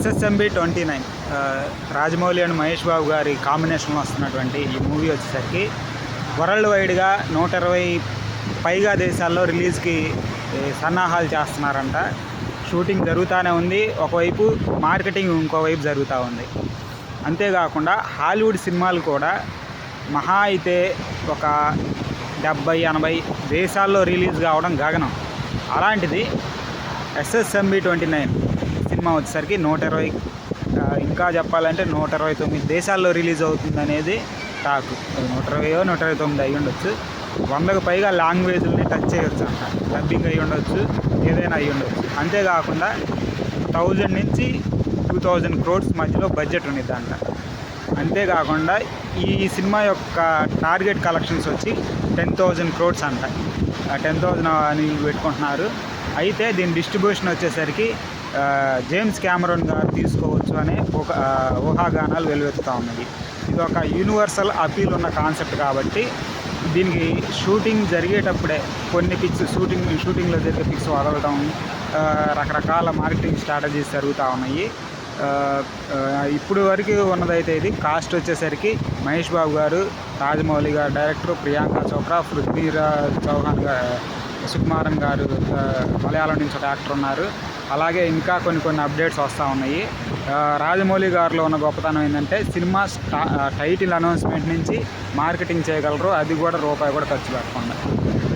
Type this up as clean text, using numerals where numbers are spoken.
SSMB 29 Rajamouli and Mahesh Babu గారి కాంబినేషన్లో వస్తున్నటువంటి ఈ మూవీ వచ్చేసరికి వరల్డ్ వైడ్గా 120 పైగా దేశాల్లో రిలీజ్కి సన్నాహాలు చేస్తున్నారంట. షూటింగ్ జరుగుతూనే ఉంది, ఒకవైపు మార్కెటింగ్ ఇంకోవైపు జరుగుతూ ఉంది. అంతేకాకుండా హాలీవుడ్ సినిమాలు కూడా మహా అయితే ఒక 70-80 దేశాల్లో రిలీజ్ కావడం గగనం. అలాంటిది ఎస్ఎస్ఎంబి 29 సినిమా వచ్చేసరికి 120, ఇంకా చెప్పాలంటే 129 దేశాల్లో రిలీజ్ అవుతుంది అనేది టాక్. 129 అయ్యి ఉండొచ్చు. 100కు పైగా లాంగ్వేజ్ని టచ్ చేయొచ్చు అంట. డబ్బింగ్ అయ్యి ఉండొచ్చు, ఏదైనా అయ్యి ఉండొచ్చు. అంతేకాకుండా 1000 నుంచి 2000 crores మధ్యలో బడ్జెట్ ఉండిద్ది అంట. అంతేకాకుండా ఈ సినిమా యొక్క టార్గెట్ కలెక్షన్స్ వచ్చి 10,000 crores అంట. 10,000 అని పెట్టుకుంటున్నారు. అయితే దీని డిస్ట్రిబ్యూషన్ వచ్చేసరికి జేమ్స్ కెమెరాన్ గారు తీసుకోవచ్చు అనే ఒక ఊహాగానాలు వెలువెత్తుతూ ఉన్నాయి. ఇది ఒక యూనివర్సల్ అపీల్ ఉన్న కాన్సెప్ట్ కాబట్టి దీనికి షూటింగ్ జరిగేటప్పుడే కొన్ని పిక్స్ షూటింగ్లో జరిగే పిక్స్ వదలడం, రకరకాల మార్కెటింగ్ స్ట్రాటజీస్ జరుగుతూ ఉన్నాయి. ఇప్పుడు వరకు ఉన్నదైతే ఇది కాస్ట్ వచ్చేసరికి మహేష్ బాబు గారు, రాజమౌళి గారు డైరెక్టర్, ప్రియాంక చోప్రా, పృథ్వీరాజ్ చౌహాన్ గారు, సుకుమారన్ గారు మలయాళం నుంచి ఒక యాక్టర్ ఉన్నారు. అలాగే ఇంకా కొన్ని అప్డేట్స్ వస్తూ ఉన్నాయి. రాజమౌళి గారిలో ఉన్న గొప్పతనం ఏంటంటే సినిమా టైటిల్ అనౌన్స్మెంట్ నుంచి మార్కెటింగ్ చేయగలరు, అది కూడా రూపాయి కూడా ఖర్చు పెట్టకుండా.